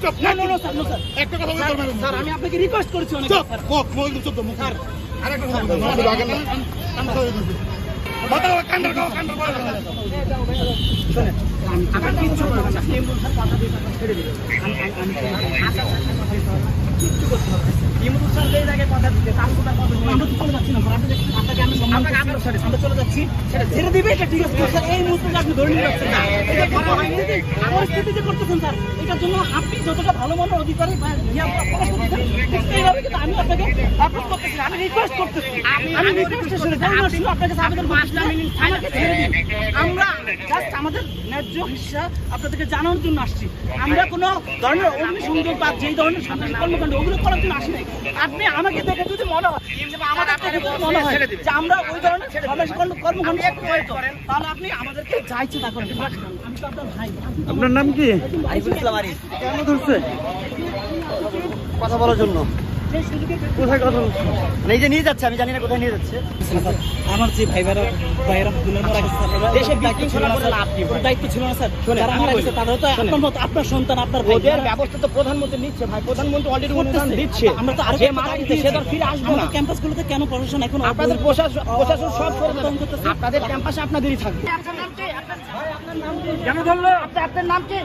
Stop না no sir no sir একটা কথা বলতে পারবেন স্যার আমি আপনাকে রিকোয়েস্ট করেছি অনেক চুপ স্যার মুখ মুখ চুপ মুখ স্যার আরেকটা কথা বলতে না লাগেন না বাতাও কান্ডার করে শুনেন আমার কিচ্ছু করবে না ইমরুল স্যার কথা দিয়ে ছেড়ে দিল আমি কিচ্ছু করতে হবে ইমরুল স্যার এই জায়গায় কথা দিতে তার কথা আমরা তো চলে যাচ্ছি না আপনাকে আমি সম্মান আমরা চলে যাচ্ছি সেটা ছেড়ে দিবে এটা ঠিক আছে স্যার এই মুহূর্তে আপনি ধরে নিয়ে যাচ্ছেন না এটা করা হয়নি পরিস্থিতি যে করতেছেন স্যার এটার জন্য আপনি যতটা ভালো মনের অধিকারী প্রকাশ করতেছেন এইভাবে কিন্তু আমি আপনাকে অ্যাপ্রোচ করতেছি আমি রিকোয়েস্ট করতেছি আমি রিকোয়েস্ট শুনে আপনাকে আবেদন 5 মিনিট আমাকে ছেড়ে দিন আমরা জাস্ট আমাদের ন্যায্য হিস্সা আপনাদেরকে জানানোর জন্য আসছি আমরা কোনো ধরনের অগ্নিসংযোগ বা যেই ধরনের সন্ত্রাসী কর্মকাণ্ড ওগুলো করার জন্য আসি নাই আপনি আমাকে দেখে যদি মনে হয় আমাদের দেখে যদি মনে হয় যে আমরা ওই ধরনের সন্ত্রাসী কর্মকাণ্ড করেন তাহলে আপনি আমাদেরকে যাইছে তা করেন আমি তো আপনার ভাই আপনার নাম কি? আরিফুল ইসলাম আরিফ কেন ধরছে? কথা বলার জন্য কোথায় কথা বলছে? এই যে নিয়ে যাচ্ছে আমি জানি না কোথায় নিয়ে যাচ্ছে আমার যে ভাইরা দুনিয়া মারা গেছে দেশের দায়িত্ব ছিল না স্যার আপনি দায়িত্ব ছিল না স্যার যারা মারা গেছে তাদের তো আপনার মত আপনার সন্তান আপনার ভাই ওদের ব্যবস্থা তো প্রধানমন্ত্রী নিচ্ছে ভাই প্রধানমন্ত্রী অলরেডি অনুদান দিচ্ছে আমরা তো আরো মারা গেছে সে তো ফিরে আসবে না ক্যাম্পাসগুলোতে কেন প্রশাসন এখন আপনাদের প্রশাসন সব করে দেবে আপনাদের ক্যাম্পাসে আপনাদেরই থাকবে আপনার নাম কি আপনার নাম কি কেন ধরলো? আপনার নাম কি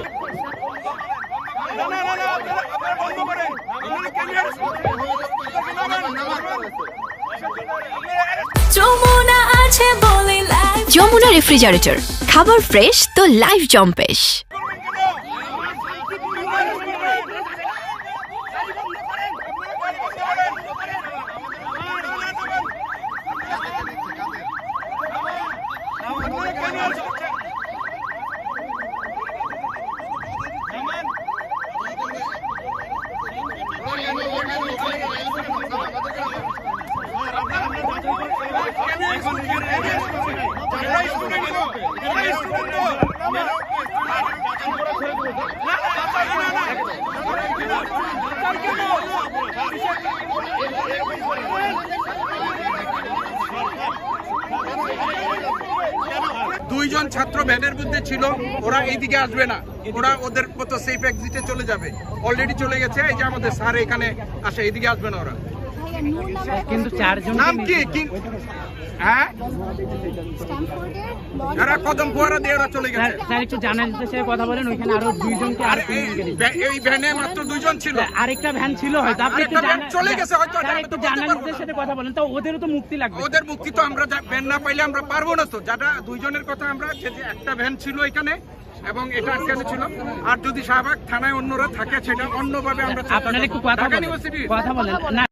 যমুনা রেফ্রিজারেটর, খাবার ফ্রেশ তো লাইফ জম্পেশ। দুইজন ছাত্র ভ্যানের মধ্যে ছিল, ওরা এইদিকে আসবে না, ওরা ওদের মতো সেফ এক্সিটে চলে যাবে, অলরেডি চলে গেছে। এই যে আমাদের স্যার এখানে আসে, এইদিকে আসবে না ওরা। কিন্তু চারজন নাম কি? হ্যাঁ, এরা কদম ফোয়ারা দিয়ে ওরা চলে গেছে। স্যার একটু জার্নালিস্টের সাথে কথা বলেন, ওইখানে আরো দুইজনকে আর এই ভ্যানে মাত্র দুইজন ছিল, আরেকটা ভ্যান ছিল হয়তো, আপনি একটু চলে গেছে হয়তো। একটু জার্নালিস্টের সাথে কথা বলেন, তো ওদেরও তো মুক্তি লাগবে। ওদের মুক্তি তো আমরা ভ্যান না পাইলে আমরা পারবো না। তো যারা দুইজনের কথা আমরা, যে একটা ভ্যান ছিল এখানে এবং এটা আটকানো ছিল, আর যদি শাহবাগ থানায় অন্যরা থাকে সেটা অন্যভাবে আমরা আপনারা একটু কথা বলেন না।